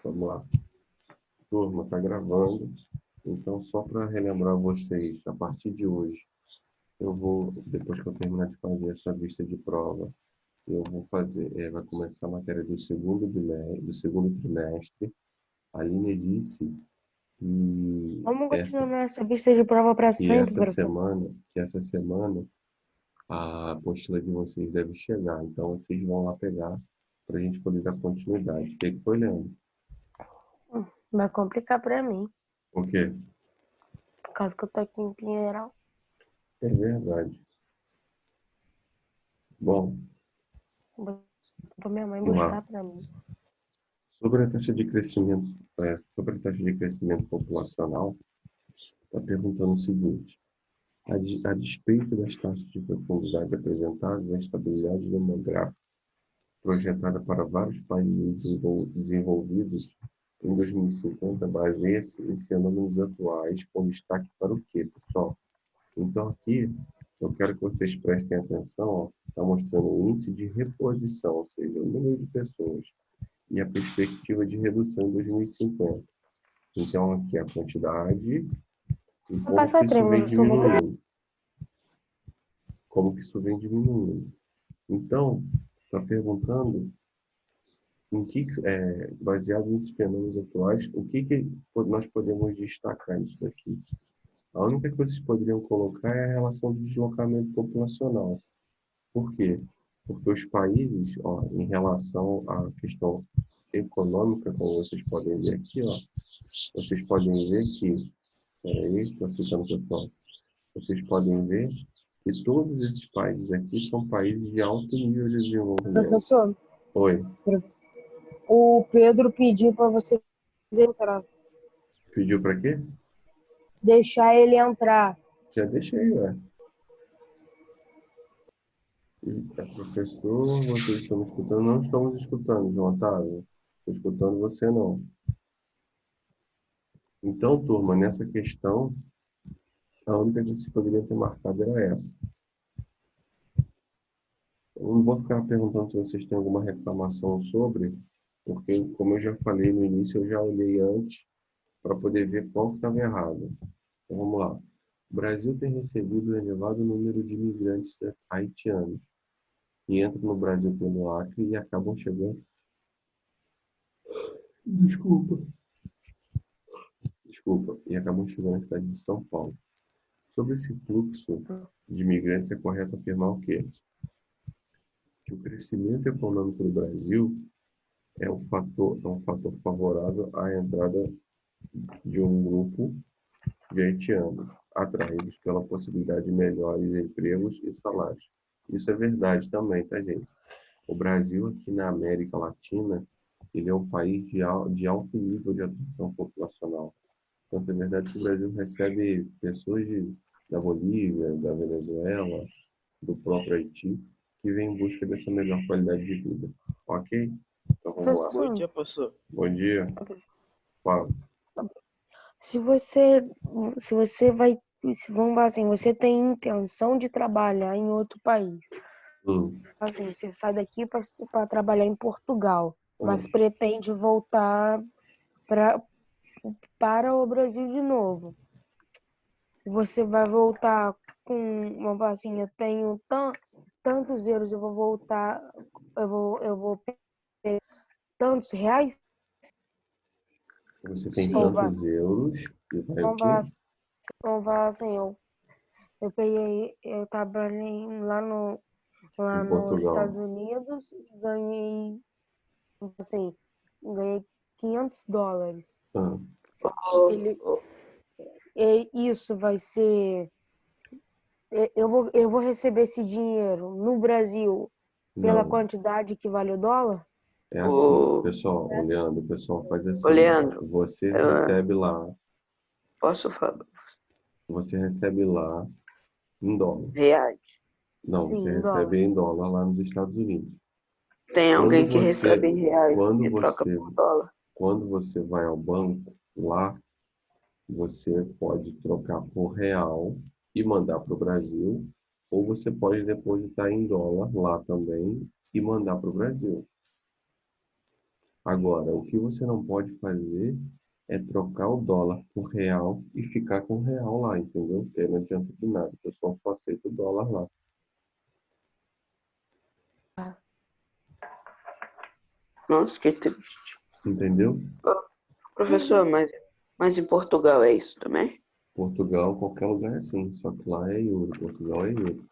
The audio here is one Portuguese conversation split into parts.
Vamos lá. Turma, está gravando. Então, só para relembrar vocês, a partir de hoje, eu vou, depois que eu terminar de fazer essa vista de prova, eu vou fazer, vai começar a matéria do segundo trimestre. A Aline disse Vamos continuar nessa vista de prova para sempre, professor. que essa semana a apostila de vocês deve chegar. Então, vocês vão lá pegar para a gente poder dar continuidade. O que foi, Leandro? Vai complicar para mim, O quê? por causa que eu tô aqui em Pinheiral. É verdade. Bom, Vou pra minha mãe vamos buscar lá. para mim. Sobre a taxa de crescimento, populacional, está perguntando o seguinte: a despeito das taxas de fecundidade apresentadas, a estabilidade demográfica projetada para vários países desenvolvidos em 2050 baseia-se em fenômenos atuais, com destaque para o quê, pessoal? Então, aqui, eu quero que vocês prestem atenção, está mostrando o índice de reposição, ou seja, o número de pessoas, e a perspectiva de redução em 2050. Então, aqui a quantidade e Vou passar treino, professor. como que isso vem diminuindo. Então, está perguntando, baseado nesses fenômenos atuais, o que nós podemos destacar nisso daqui? A única coisa que vocês poderiam colocar é a relação de deslocamento populacional. Por quê? Porque os países, ó, em relação à questão econômica, como vocês podem ver aqui, ó, vocês podem ver que, peraí, estou citando o pessoal, vocês podem ver que todos esses países aqui são países de alto nível de desenvolvimento. Professor, Oi. O Pedro pediu para você entrar. Pediu para quê? Deixar ele entrar. Já deixei, ué. Professor, vocês estão me escutando? Não estamos escutando, João Otávio. Estou escutando você, não. Então, turma, nessa questão, a única que vocês poderiam ter marcado era essa. Eu não vou ficar perguntando se vocês têm alguma reclamação sobre, porque, como eu já falei no início, eu já olhei antes para poder ver qual que estava errado. Então, vamos lá. O Brasil tem recebido um elevado número de imigrantes haitianos que entram no Brasil pelo Acre e acabam chegando. Desculpa, e acabam chegando na cidade de São Paulo. Sobre esse fluxo de imigrantes, é correto afirmar o quê? Que o crescimento econômico do Brasil é um fator favorável à entrada de um grupo de haitianos, atraídos pela possibilidade de melhores empregos e salários. Isso é verdade também, tá, gente? O Brasil, aqui na América Latina, ele é um país de alto nível de atração populacional. Tanto é verdade que o Brasil recebe pessoas da Bolívia, da Venezuela, do próprio Haiti, que vêm em busca dessa melhor qualidade de vida. Ok? Então vamos lá. Professor, Bom dia, professor. Bom dia. Fala. se você vai, vamos lá, assim, você tem intenção de trabalhar em outro país. Assim, você sai daqui para trabalhar em Portugal, mas pretende voltar para o Brasil de novo. Você vai voltar com uma assim, eu tenho tantos euros, eu vou voltar, eu vou ter tantos reais? Você tem Ou tantos euros e vai o vamos falar, quê? vamos falar assim, eu trabalhei lá Em nos Estados Portugal. Unidos e ganhei, assim, ganhei $500. Ele, isso vai ser, eu vou receber esse dinheiro no Brasil pela Não, quantidade que vale o dólar? é assim, pessoal, o pessoal faz assim, Leandro, você recebe lá, posso falar? você recebe lá em dólar. Reais. Não, Sim, você em recebe dólar. em dólar lá nos Estados Unidos. Tem Quando alguém que você, recebe em reais quando e troca você, por dólar. quando você vai ao banco, lá você pode trocar por real e mandar para o Brasil, ou você pode depositar em dólar lá também e mandar para o Brasil. Agora, o que você não pode fazer é trocar o dólar por real e ficar com o real lá, entendeu? Porque aí não adianta de nada, o pessoal só aceita o dólar lá, Nossa, que triste. entendeu? Ô, professor, mas em Portugal é isso também? Portugal, qualquer lugar é assim, só que lá é euro, Portugal é euro.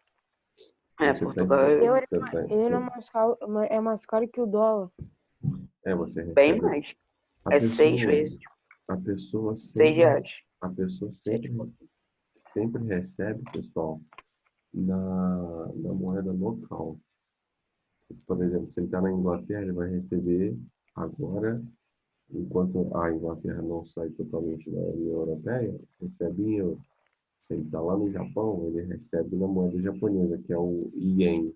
É, Você tá, Portugal é Euro, você tá, euro é mais caro que o dólar. você bem recebe, mais. a É 6 pessoa, vezes, a pessoa 6 sempre, reais. a pessoa Sete sempre, por- sempre recebe, pessoal, na moeda local. Por exemplo, se ele está na Inglaterra, ele vai receber agora, enquanto a Inglaterra não sai totalmente da União Europeia, recebe em euro. Se ele está lá no Japão, ele recebe na moeda japonesa, que é o Yen.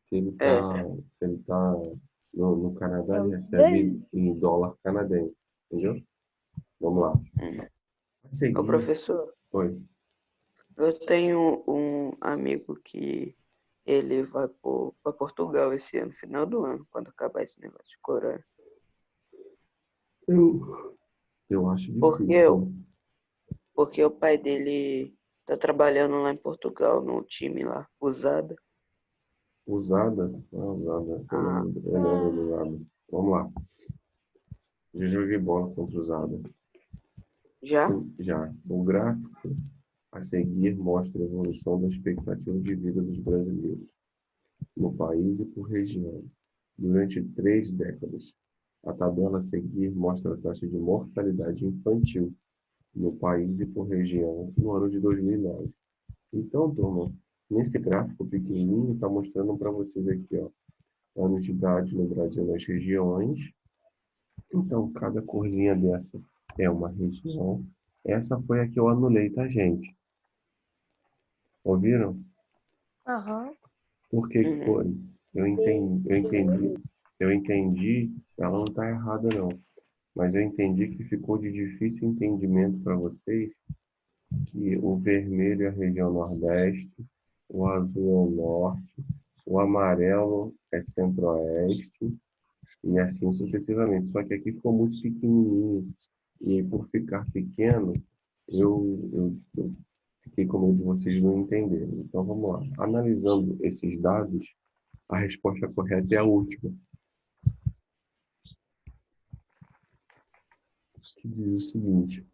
Se ele É, está se ele tá no Canadá, É ele o recebe ien. em dólar canadense. Entendeu? Vamos lá. hum. A Ô, seguir, professor, oi. eu tenho um amigo que ele vai para Portugal esse ano, final do ano, quando acabar esse negócio de corona. Eu acho Porque, difícil. porque o pai dele tá trabalhando lá em Portugal, no time lá, usada. Usada? Usada. Ah, Eu lembro do usada. Vamos lá. Já joguei bola contra usada. já? Já. O gráfico a seguir mostra a evolução da expectativa de vida dos brasileiros no país e por região durante 3 décadas. A tabela a seguir mostra a taxa de mortalidade infantil no país e por região no ano de 2009. Então, turma, nesse gráfico pequenininho, está mostrando para vocês aqui, ó, anos de idade no Brasil nas regiões. Então, cada corzinha dessa é uma região. Essa foi a que eu anulei, tá, gente? Ouviram? Aham. Por que que Uhum. foi? Eu entendi, ela não está errada, não. Mas eu entendi que ficou de difícil entendimento para vocês que o vermelho é a região Nordeste, o azul é o Norte, o amarelo é Centro-Oeste, e assim sucessivamente. Só que aqui ficou muito pequenininho. E por ficar pequeno, eu fiquei com medo de vocês não entenderem. Então vamos lá. Analisando esses dados, a resposta correta é a última, que diz o seguinte: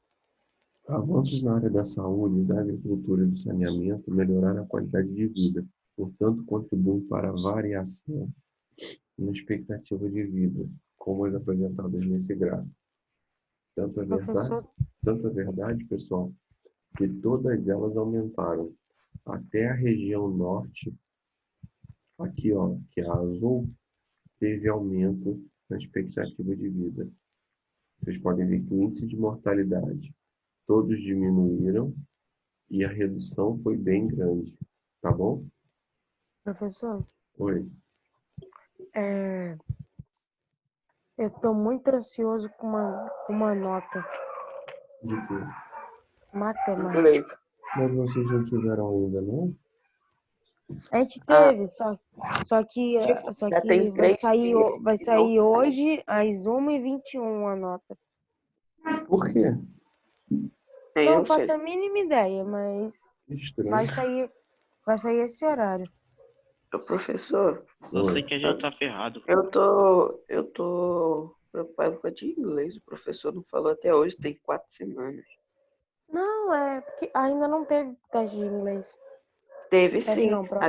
avanços na área da saúde, da agricultura e do saneamento melhoraram a qualidade de vida, portanto, contribuem para a variação na expectativa de vida, como as apresentadas nesse gráfico. Tanto é verdade, Professor, tanto é verdade, pessoal, que todas elas aumentaram. Até a região norte, aqui, ó, que é a azul, teve aumento na expectativa de vida. Vocês podem ver que o índice de mortalidade, todos diminuíram e a redução foi bem grande, tá bom? professor, Oi. é, eu tô muito ansioso com uma nota De quê? matemática. Inglês. Mas vocês não tiveram ainda, não? A gente Ah, teve, só que, tipo, só já tem que vai 3 dias vai que não sair sai. hoje às 1h21 a nota. Por quê? Eu Não não faço sei. a mínima ideia, mas Estranho. vai sair esse horário. Ô, professor, Só sei Oi. que a gente tá ferrado. eu tô preocupado com a de inglês. O professor não falou até hoje, tem 4 semanas. Não, é porque ainda não teve teste de inglês. Teve Teste sim, não, prova.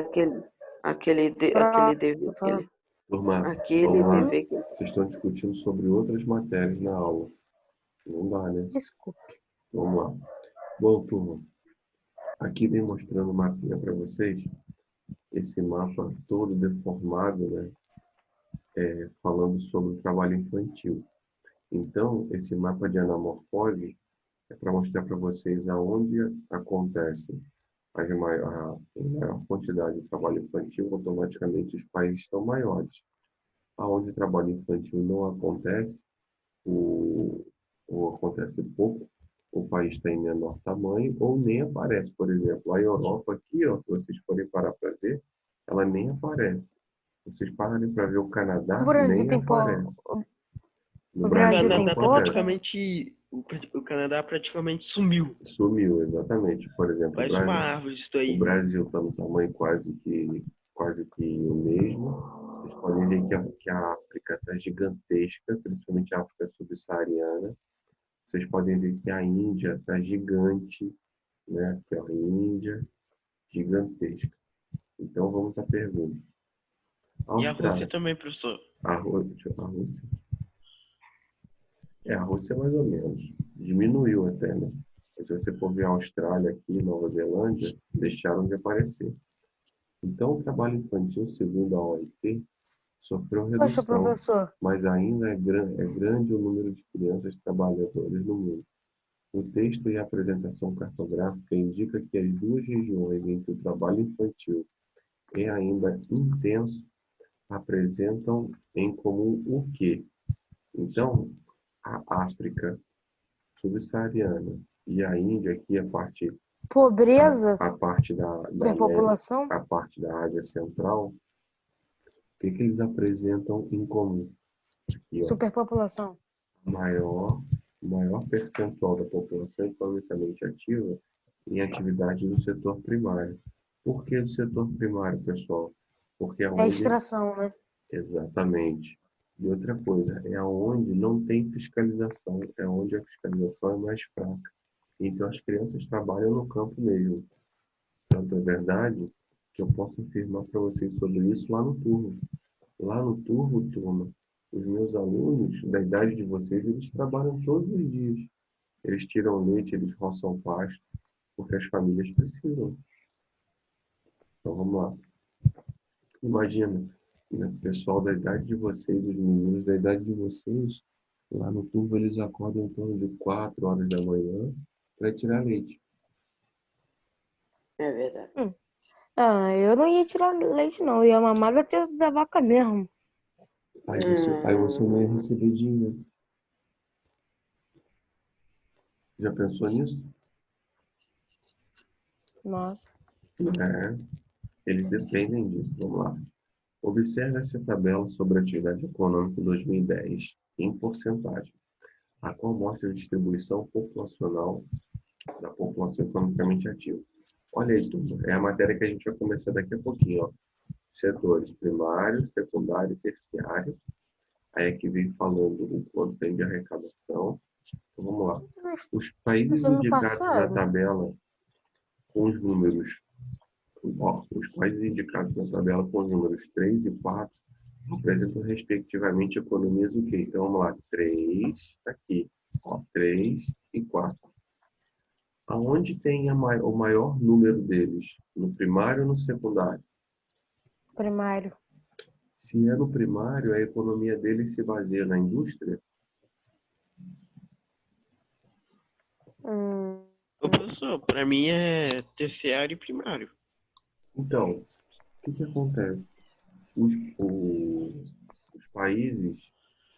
aquele dever, Tô falando. Turma, aquele vamos lá. dever que Vocês estão discutindo sobre outras matérias na aula. Não dá, né? Desculpe. Vamos lá. Bom, turma, aqui vem mostrando o mapinha para vocês. Esse mapa todo deformado, né? Falando sobre o trabalho infantil. Então, esse mapa de anamorfose é para mostrar para vocês aonde acontece a maior quantidade de trabalho infantil, automaticamente os países estão maiores. Aonde o trabalho infantil não acontece, ou acontece pouco, o país está em menor tamanho, ou nem aparece. Por exemplo, a Europa aqui, ó, se vocês forem parar para ver, ela nem aparece. Vocês pararem para ver o O Canadá, Brasil nem tem aparece. No O Brasil Brasil não tem Canadá tá todos? acontece. o Canadá praticamente sumiu. Sumiu, exatamente. Por exemplo, Parece uma árvore isso o aí. Brasil está no tamanho quase que o mesmo. Vocês podem ver que a África está gigantesca, principalmente a África subsaariana. Vocês podem ver que a Índia está gigante, né? Aqui, ó, a Índia, gigantesca. Então, vamos à pergunta. E a Rússia Austrália. também, professor. A Rússia. A Rússia mais ou menos. Diminuiu até, né? Se você for ver a Austrália aqui, Nova Zelândia, deixaram de aparecer. Então, o trabalho infantil, segundo a OIT, sofreu Poxa, redução, professor. mas ainda é grande o número de crianças trabalhadoras no mundo. O texto e a apresentação cartográfica indica que as duas regiões em que o trabalho infantil é ainda intenso apresentam em comum o quê? Então, a África subsaariana e a Índia, aqui Pobreza? a parte da América, Superpopulação? a parte da Ásia Central, o que eles apresentam em comum? Aqui, ó, Superpopulação. maior, maior percentual da população economicamente ativa em atividade do setor primário. Por que do setor primário, pessoal? Porque é É onde, extração, né? exatamente. E outra coisa, é onde não tem fiscalização, é onde a fiscalização é mais fraca. Então, as crianças trabalham no campo mesmo. Tanto é verdade que eu posso afirmar para vocês sobre isso lá no turno. Lá no turno, turma, os meus alunos, da idade de vocês, eles trabalham todos os dias. Eles tiram leite, eles roçam pasto, porque as famílias precisam. Então, vamos lá. Imagina, né, o pessoal da idade de vocês, os meninos da idade de vocês, lá no turno, eles acordam em torno de 4 horas da manhã para tirar leite. É verdade. Ah, eu não ia tirar leite, não. Eu ia mamar da teta da vaca mesmo. Aí você não ia receber dinheiro. Já pensou nisso? Nossa. É, eles dependem disso. Vamos lá. Observe essa tabela sobre a atividade econômica 2010 em porcentagem, a qual mostra a distribuição populacional da população economicamente ativa. Olha aí, turma, é a matéria que a gente vai começar daqui a pouquinho. Ó. Setores primário, secundário e terciário. Aí aqui vem falando o quanto tem de arrecadação. Então, vamos lá. Os países Isso ano indicados na passado. tabela com os números, os países indicados na tabela com os números 3 e 4 apresentam respectivamente economias o quê? Então vamos lá, 3, aqui, ó, 3 e 4. Aonde tem o maior número deles? No primário ou no secundário? Primário. Se é no primário, a economia deles se baseia na indústria? Ô, professor, para mim é terciário e primário. Então, o que acontece? Os países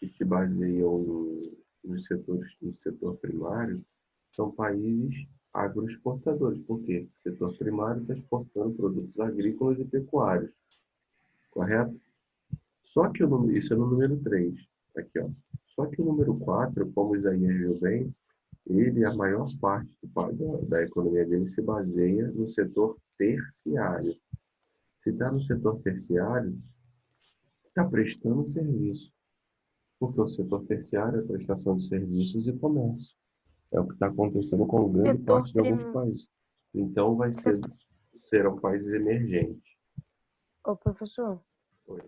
que se baseiam no setor primário são países agroexportadores. Por quê? O setor primário está exportando produtos agrícolas e pecuários, correto? Só que isso é no número 3, aqui, ó. Só que o número 4, como o Isaías viu bem, a maior parte da economia dele se baseia no setor terciário. Se está no setor terciário, está prestando serviço. Porque o setor terciário é prestação de serviços e comércio. É o que está acontecendo com grande parte de alguns países. Então, serão países emergentes. Ô, professor. Oi.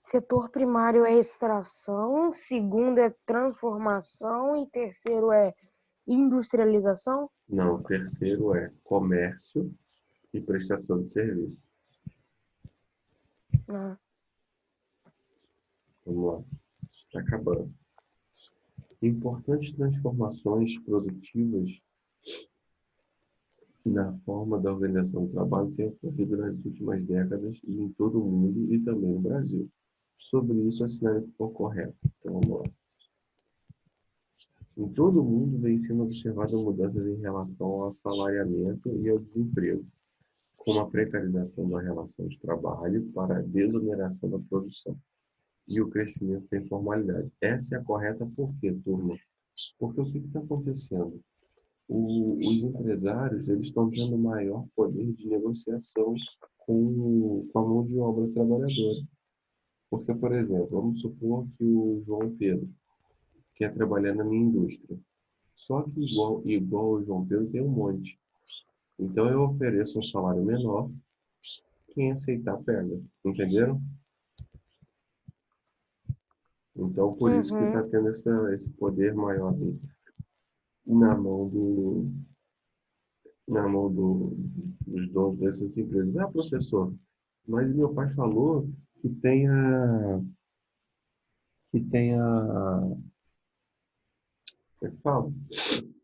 Setor primário é extração, segundo é transformação e terceiro é industrialização? Não, o terceiro é comércio e prestação de serviço. Ah. Vamos lá. Está acabando. Importantes transformações produtivas na forma da organização do trabalho têm ocorrido nas últimas décadas e em todo o mundo e também no Brasil. Sobre isso, assinale que for correto. Então, vamos lá. Em todo o mundo vem sendo observadas mudanças em relação ao assalariamento e ao desemprego, como a precarização da relação de trabalho para a desoneração da produção. e o crescimento da informalidade. Essa é a correta por quê, turma? Porque o que está acontecendo? Os empresários eles estão tendo maior poder de negociação com a mão de obra trabalhadora. Porque, por exemplo, vamos supor que o João Pedro quer trabalhar na minha indústria. Só que igual o João Pedro tem um monte. Então eu ofereço um salário menor, quem aceitar pega. Entenderam? Então por isso que está tendo esse poder maior aí na mão dos donos dessas empresas. Ah, professor, mas meu pai falou que como é que fala?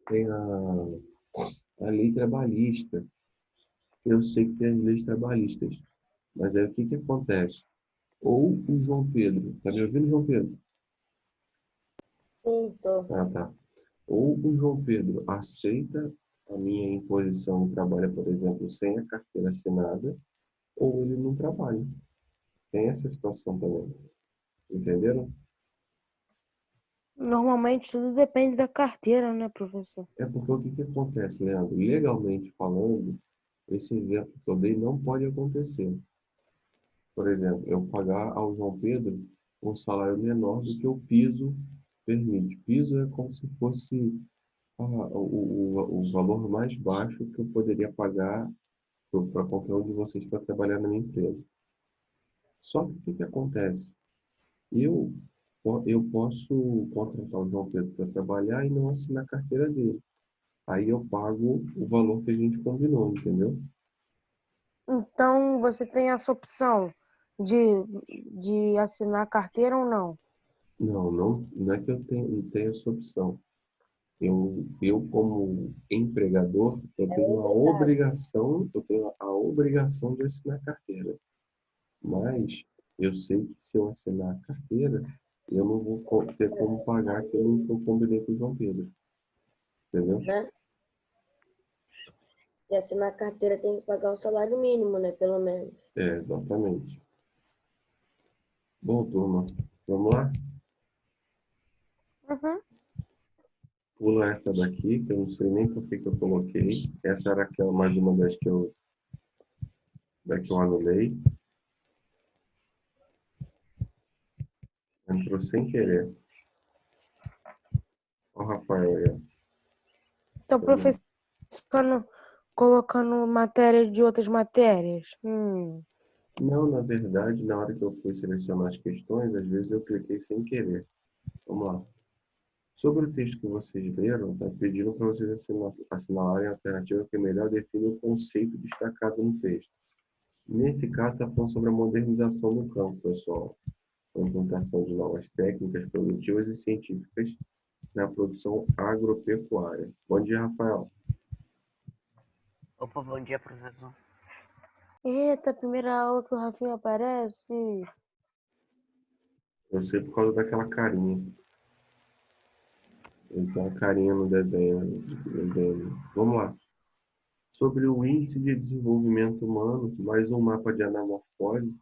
Tem a lei trabalhista. Eu sei que tem as leis trabalhistas, mas aí o que acontece? Ou o João Pedro, tá me ouvindo, João Pedro? Sim, tô. Ah, tá. Ou o João Pedro aceita a minha imposição e trabalha, por exemplo, sem a carteira assinada, ou ele não trabalha. Tem essa situação também. Entenderam? Normalmente tudo depende da carteira, né, professor? É porque o que acontece, Leandro? Legalmente falando, esse exemplo que eu dei não pode acontecer. Por exemplo, eu pagar ao João Pedro um salário menor do que o piso permite. Piso é como se fosse o valor mais baixo que eu poderia pagar para qualquer um de vocês para trabalhar na minha empresa. Só que o que acontece? Eu, eu posso contratar o João Pedro para trabalhar e não assinar a carteira dele. Aí eu pago o valor que a gente combinou, entendeu? Então você tem essa opção de assinar a carteira ou não? Não é que eu tenho essa opção. Eu como empregador, eu tenho a obrigação de assinar a carteira. Mas eu sei que se eu assinar a carteira, eu não vou ter como pagar aquilo que eu combinei com o João Pedro. Entendeu? Né? E assinar a carteira tem que pagar o salário mínimo, né? Pelo menos. É, exatamente. Bom, turma, vamos lá? Uhum. Pula essa daqui, que eu não sei nem por que eu coloquei. Essa era aquela, mais uma das que eu anulei. Entrou sem querer. Olha o Rafael aí. Então, professor, colocando matéria de outras matérias. Não, na verdade, na hora que eu fui selecionar as questões, às vezes eu cliquei sem querer. Vamos lá. Sobre o texto que vocês leram, está pedindo para vocês assinalarem a alternativa que melhor define o conceito destacado no texto. Nesse caso, está falando sobre a modernização do campo, pessoal. A implantação de novas técnicas produtivas e científicas na produção agropecuária. Bom dia, Rafael. Opa, bom dia, professor. Eita, primeira aula que o Rafinha aparece. Eu sei por causa daquela carinha. Ele tem uma carinha no desenho. Vamos lá. Sobre o índice de desenvolvimento humano, mais um mapa de anamorfose.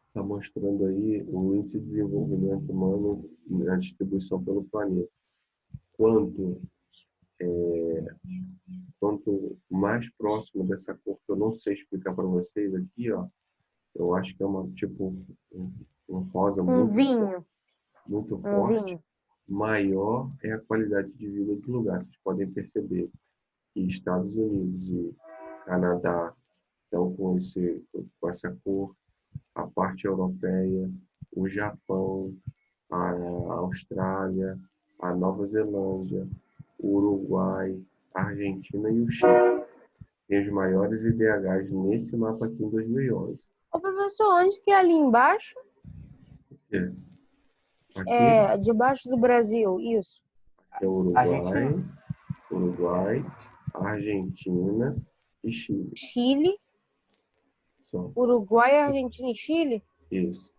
Está mostrando aí o índice de desenvolvimento humano na distribuição pelo planeta. Quanto mais próximo dessa cor, que eu não sei explicar para vocês aqui, ó, eu acho que é uma tipo um rosa muito forte, maior é a qualidade de vida do lugar. Vocês podem perceber que Estados Unidos e Canadá estão com essa cor, a parte europeia, o Japão, a Austrália, a Nova Zelândia, o Uruguai, a Argentina e o Chile. Tem os maiores IDHs nesse mapa aqui em 2011. Ô, professor, onde que é ali embaixo? Aqui É, debaixo do Brasil, isso. é Uruguai, Argentina e Chile. Chile, Só. Uruguai, Argentina e Chile? Isso.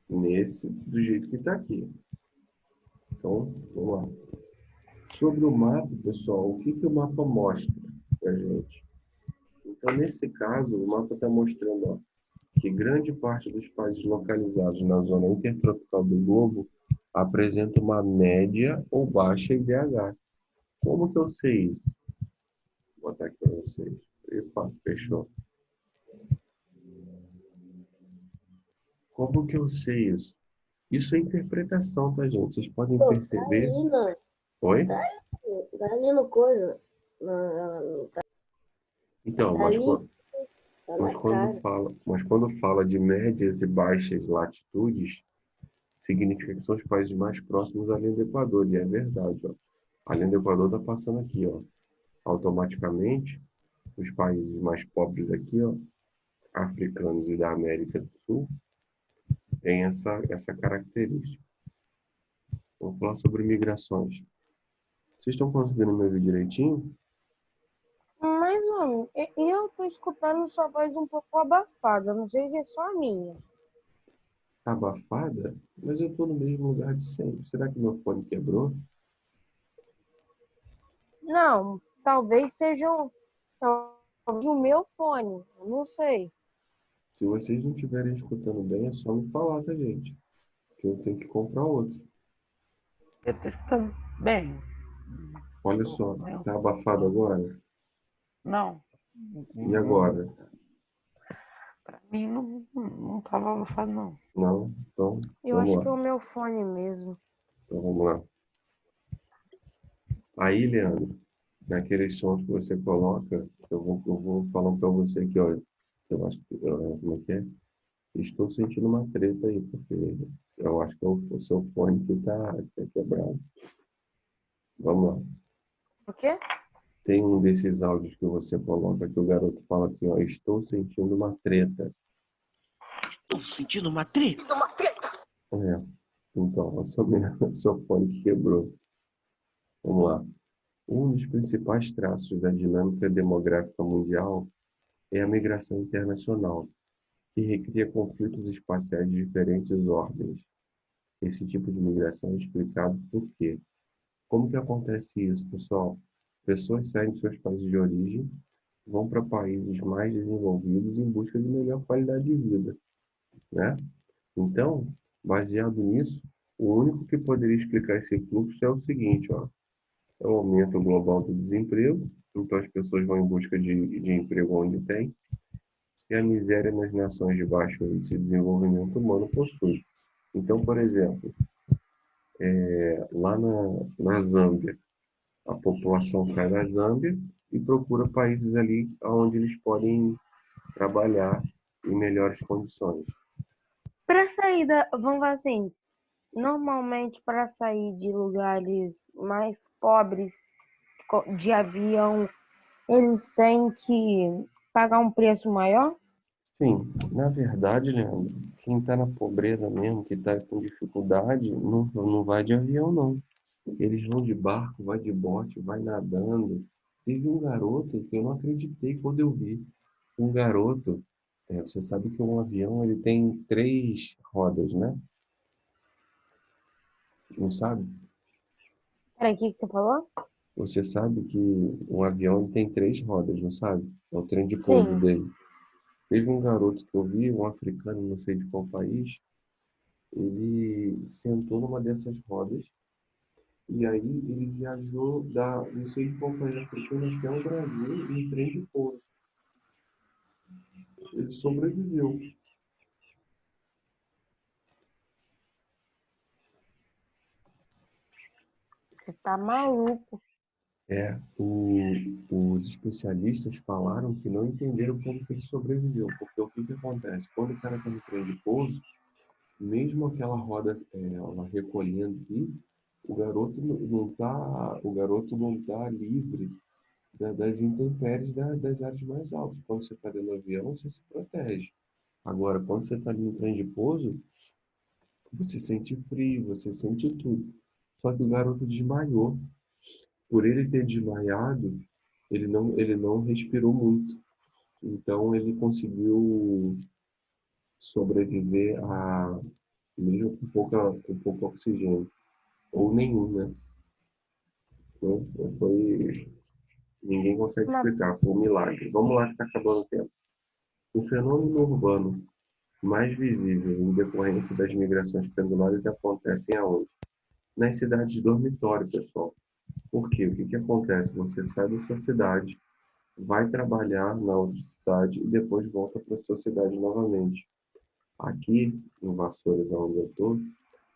Do jeito que está aqui. Então, vamos lá. Sobre o mapa, pessoal, o que o mapa mostra para a gente? Então, nesse caso, o mapa está mostrando, ó, que grande parte dos países localizados na zona intertropical do globo apresenta uma média ou baixa IDH. Como que eu sei isso? Vou botar aqui para vocês. Epa, fechou. Como que eu sei isso? Isso é interpretação, tá, gente? Vocês podem Pô, perceber. tá ali, não. Oi? Tá ali no coisa. Então, Tá ali, tá mas na cara. quando fala de médias e baixas latitudes, significa que são os países mais próximos à linha do Equador. E é verdade, ó. A linha do Equador está passando aqui, ó. Automaticamente, os países mais pobres aqui, ó, africanos e da América do Sul, têm essa característica. Vamos falar sobre migrações. Vocês estão conseguindo me ouvir direitinho? Mas, homem, eu tô escutando sua voz um pouco abafada. Não sei se é só a minha. Tá abafada? Mas eu estou no mesmo lugar de sempre. Será que meu fone quebrou? Não, talvez o meu fone. Eu não sei. Se vocês não estiverem escutando bem, é só me falar, tá, gente? Que eu tenho que comprar outro. Eu tô escutando bem. Olha só, tá abafado agora? Não. E agora? Pra mim não tava abafado, não. Não? Então, Eu vamos acho lá. que é o meu fone mesmo. Então, vamos lá. Aí, Leandro, naqueles sons que você coloca, eu vou falando para você aqui, olha, eu acho que, como é que é? Estou sentindo uma treta aí, porque eu acho que é o seu fone que tá quebrado. Vamos lá. O quê? Tem um desses áudios que você coloca que o garoto fala assim, ó, estou sentindo uma treta. Estou sentindo uma treta. É, então, o seu fone que quebrou. Vamos lá. Um dos principais traços da dinâmica demográfica mundial é a migração internacional, que recria conflitos espaciais de diferentes ordens. Esse tipo de migração é explicado por quê? Como que acontece isso, pessoal? Pessoas saem de seus países de origem, vão para países mais desenvolvidos em busca de melhor qualidade de vida, né? Então, baseado nisso, o único que poderia explicar esse fluxo é o seguinte, ó, é o aumento global do desemprego, então as pessoas vão em busca de emprego onde tem, e a miséria nas nações de baixo índice de desenvolvimento humano possui. Então, por exemplo, lá na Zâmbia, a população sai da Zâmbia e procura países ali onde eles podem trabalhar em melhores condições. Para sair vamos falar assim, normalmente para sair de lugares mais pobres de avião, eles têm que pagar um preço maior? Sim, na verdade, Leandro, quem está na pobreza mesmo, que está com dificuldade, não vai de avião, não. Eles vão de barco, vai de bote, vai nadando. Teve um garoto que eu não acreditei quando eu vi. Um garoto, você sabe que um avião ele tem 3 rodas, né? Não sabe? Peraí, o que você falou? Você sabe que um avião ele tem 3 rodas, não sabe? É o trem de pouso Sim. dele. Teve um garoto que eu vi, um africano, não sei de qual país, ele sentou numa dessas rodas e aí ele viajou não sei de qual país africano, até o Brasil, em trem de pouso. Ele sobreviveu. Você tá maluco. Os especialistas falaram que não entenderam como que ele sobreviveu, porque o que que acontece? Quando o cara está no trem de pouso, mesmo aquela roda ela recolhendo aqui, o garoto não tá livre das intempéries das áreas mais altas. Quando você está dentro do avião, você se protege. Agora, quando você está ali no trem de pouso, você sente frio, você sente tudo. Só que o garoto desmaiou. Por ele ter desmaiado, ele não respirou muito. Então, ele conseguiu sobreviver mesmo com pouco oxigênio. Ou nenhum, né? Ninguém consegue Mas, explicar, foi um milagre. Vamos lá que está acabando o tempo. O fenômeno urbano mais visível em decorrência das migrações pendulares acontecem aonde? Nas cidades de dormitório, pessoal. Por quê? O que acontece? Você sai da sua cidade, vai trabalhar na outra cidade e depois volta para a sua cidade novamente. Aqui, em Vassouras, onde eu estou,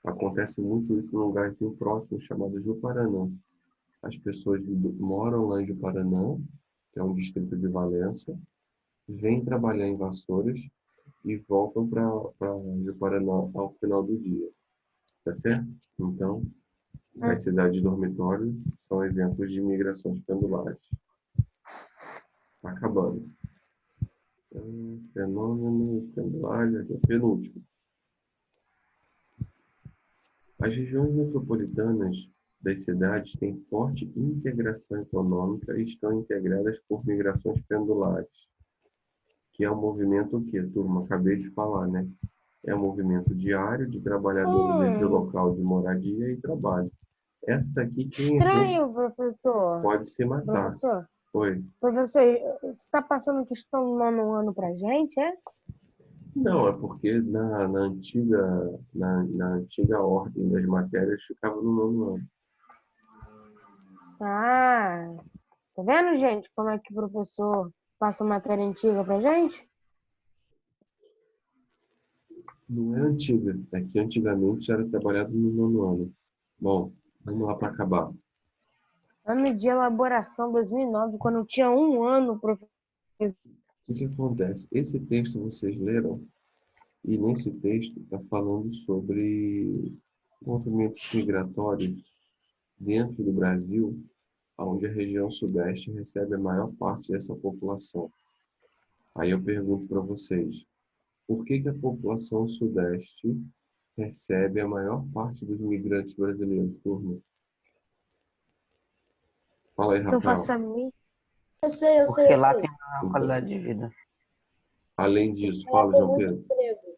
acontece muito isso num lugarzinho próximo chamado Juparanã. As pessoas moram lá em Juparanã, que é um distrito de Valença, vêm trabalhar em Vassouras e voltam para Juparanã ao final do dia. Tá certo? Então, as cidades de dormitório são exemplos de migrações pendulares. Tá acabando. Fenômeno pendular, penúltimo. As regiões metropolitanas das cidades têm forte integração econômica e estão integradas por migrações pendulares, que é um movimento que, turma, acabei de falar, né? É um movimento diário de trabalhadores desde o local de moradia e trabalho. Essa daqui, quem errou, Estranho, professor. pode se matar. Professor, Oi. professor, você está passando questão do nono ano pra gente, é? Não, é porque na antiga ordem das matérias ficava no nono ano. Ah, tá vendo, gente, como é que o professor passa matéria antiga pra gente? Não é antiga, é que antigamente era trabalhado no nono ano. Bom, vamos lá para acabar. Ano de elaboração 2009, quando eu tinha 1 ano, professor. O que acontece? Esse texto vocês leram, e nesse texto está falando sobre movimentos migratórios dentro do Brasil, onde a região sudeste recebe a maior parte dessa população. Aí eu pergunto para vocês, por que a população sudeste recebe a maior parte dos migrantes brasileiros, turma? Fala aí, Não Rafael. faço a mim. Eu sei. Porque lá tem uma qualidade de vida. Além disso, Ela fala, tem João muito Pedro. emprego.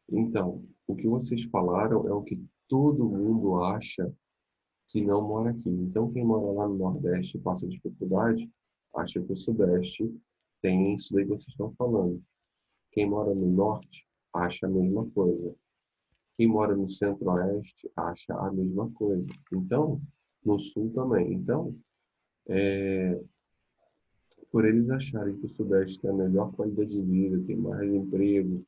Então, o que vocês falaram é o que todo mundo acha que não mora aqui. Então, quem mora lá no Nordeste e passa dificuldade, acha que o Sudeste tem isso daí que vocês estão falando. Quem mora no Norte acha a mesma coisa. Quem mora no Centro-Oeste acha a mesma coisa. Então, no Sul também. Então, por eles acharem que o Sudeste tem a melhor qualidade de vida, tem mais emprego,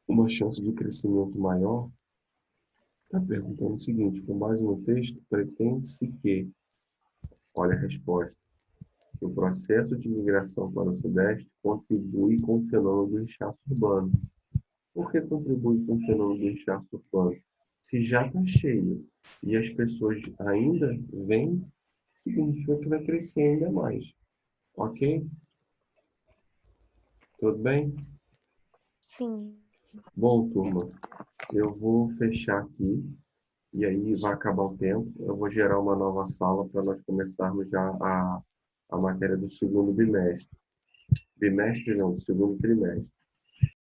uma chance de crescimento maior, está perguntando o seguinte, com base no texto, pretende-se que, olha a resposta, que o processo de migração para o Sudeste contribui com o fenômeno do inchaço urbano. Por que contribui com o fenômeno do inchaço urbano? Se já está cheio e as pessoas ainda vêm, significa que vai crescer ainda mais. Ok? Tudo bem? Sim. Bom, turma, eu vou fechar aqui e aí vai acabar o tempo. Eu vou gerar uma nova sala para nós começarmos já a matéria do segundo bimestre. Bimestre não, do segundo trimestre.